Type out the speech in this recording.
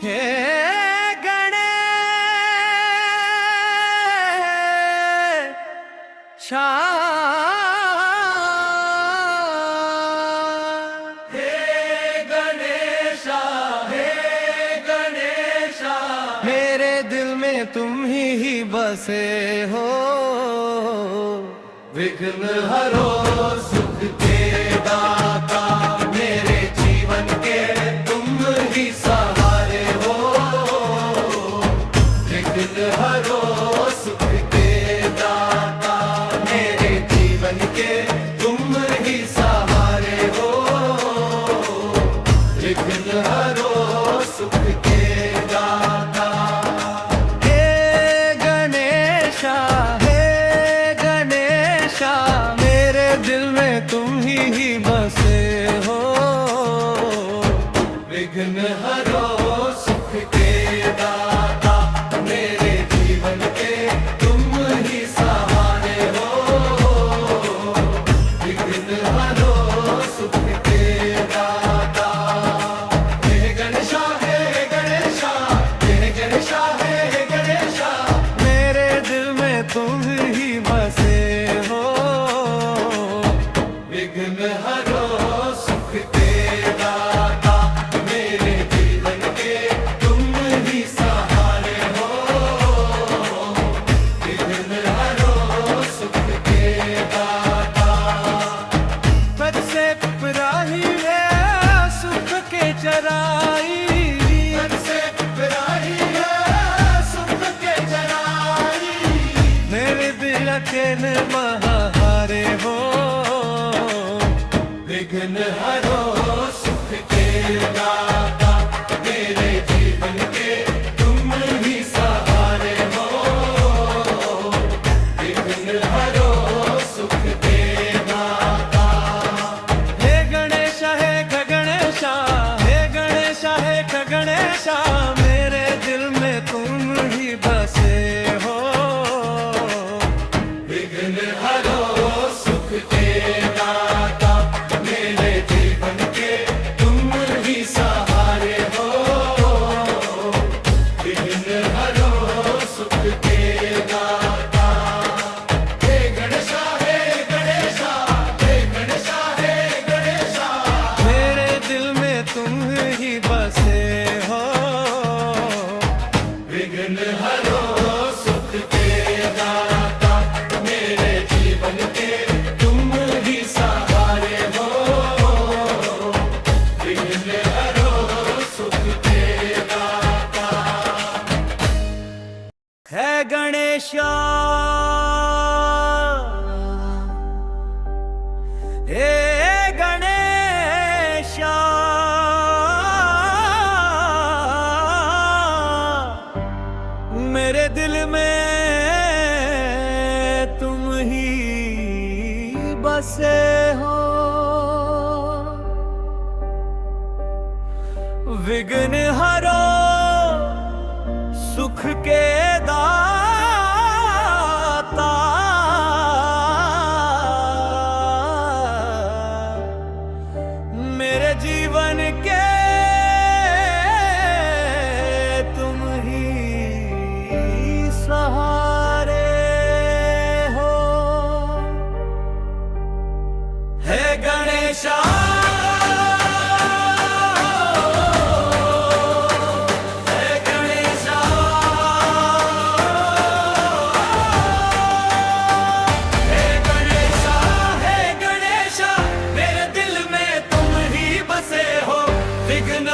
हे गणेशा, हे गणेशा, हे गणेशा, मेरे दिल में तुम ही बसे हो। विघ्न हरो सुख के दाता, मेरे जीवन के तुम ही सहारे हो। विघ्न हरो सुख के दाता, मेरे जीवन के तुम ही सहारे हो। विघ्न हरो सुख के दाता। हे गणेशा, मेरे दिल में तुम ही बसे हो। विघ्न हरो सुख के दाता, मेरे जीवन के तुम ही सहारे हो। विघ्न हरो सुख के दाता। हे गणेशा, हे गणेशा, हे गणेशा, हे गणेशा, मेरे दिल में तुम ही बसे हो। विघ्न हरो सुख के दाता, मेरे जीवन के तुम ही सहारे हो। विघ्न हरो सुख के दाता। पद से पिपराही है सुख के चराई, पद से पिपराही है सुख के चराई, मेरे दिल के महाहारे हो। विघ्न हरो सुख के दाता, मेरे जीवन के तुम ही सहारे हो। विघ्न हरो सुख के दाता। हे गणेशा, हे गणेशा, हे गणेशा, हे गणेशा, मेरे दिल में तुम ही बसे हो। विघ्न हरो सुख के दाता, मेरे जीवन के तुम ही सहारे हो। विघ्न हरो सुख के दाता। हे गणेशा, हे गणेशा, हे गणेशा, हे गणेशा, मेरे दिल में तुम ही बसे हो। विघ्न हरो सुख के दाता, मेरे जीवन के तुम ही सहारे हो। विघ्न हरो सुख के दाता। है गणेशा, हे गणेशा, मेरे दिल में तुम ही बसे हो। विघ्न हरो सुख के दाता, मेरे जीवन के तुम ही सहारे हो। हे गणेशा, हे गणेशा, हे गणेशा, हे गणेशा, मेरे दिल में तुम ही बसे हो। विघ्न